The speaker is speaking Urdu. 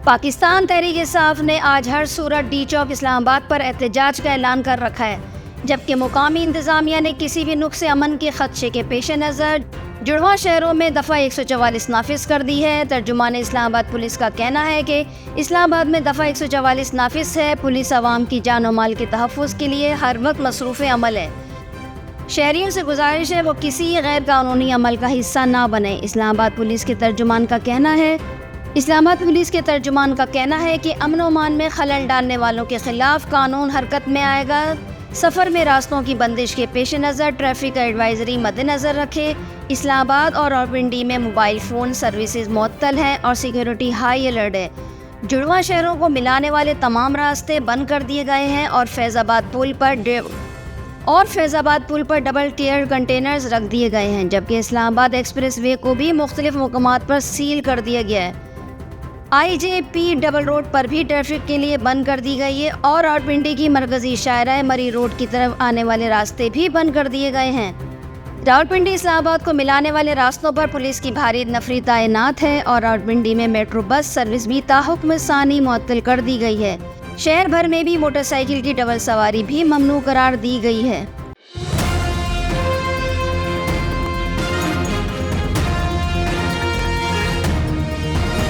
پاکستان تحریک انصاف نے آج ہر صورت ڈی چوک اسلام آباد پر احتجاج کا اعلان کر رکھا ہے، جبکہ مقامی انتظامیہ نے کسی بھی نقص امن کے خدشے کے پیش نظر جڑواں شہروں میں دفعہ 144 نافذ کر دی ہے۔ ترجمان اسلام آباد پولیس کا کہنا ہے کہ اسلام آباد میں دفعہ 144 نافذ ہے۔ پولیس عوام کی جان و مال کے تحفظ کے لیے ہر وقت مصروف عمل ہے۔ شہریوں سے گزارش ہے وہ کسی غیر قانونی عمل کا حصہ نہ بنیں۔ اسلام آباد پولیس کے ترجمان کا کہنا ہے کہ امن و امان میں خلل ڈالنے والوں کے خلاف قانون حرکت میں آئے گا۔ سفر میں راستوں کی بندش کے پیش نظر ٹریفک ایڈوائزری مد نظر رکھے۔ اسلام آباد اور راولپنڈی میں موبائل فون سروسز معطل ہیں اور سیکیورٹی ہائی الرٹ ہے۔ جڑواں شہروں کو ملانے والے تمام راستے بند کر دیے گئے ہیں اور فیض آباد پل پر ڈبل ٹیئر کنٹینرز رکھ دیے گئے ہیں، جبکہ اسلام آباد ایکسپریس وے کو بھی مختلف مقامات پر سیل کر دیا گیا ہے۔ IJP ڈبل روڈ پر بھی ٹریفک کے لیے بند کر دی گئی ہے اور راولپنڈی کی مرکزی شاہراہ مری روڈ کی طرف آنے والے راستے بھی بند کر دیے گئے ہیں۔ راولپنڈی اسلام آباد کو ملانے والے راستوں پر پولیس کی بھاری نفری تعینات ہے اور راولپنڈی میں میٹرو بس سروس بھی تاحکم ثانی معطل کر دی گئی ہے۔ شہر بھر میں بھی موٹر سائیکل کی ڈبل سواری بھی ممنوع قرار دی گئی ہے۔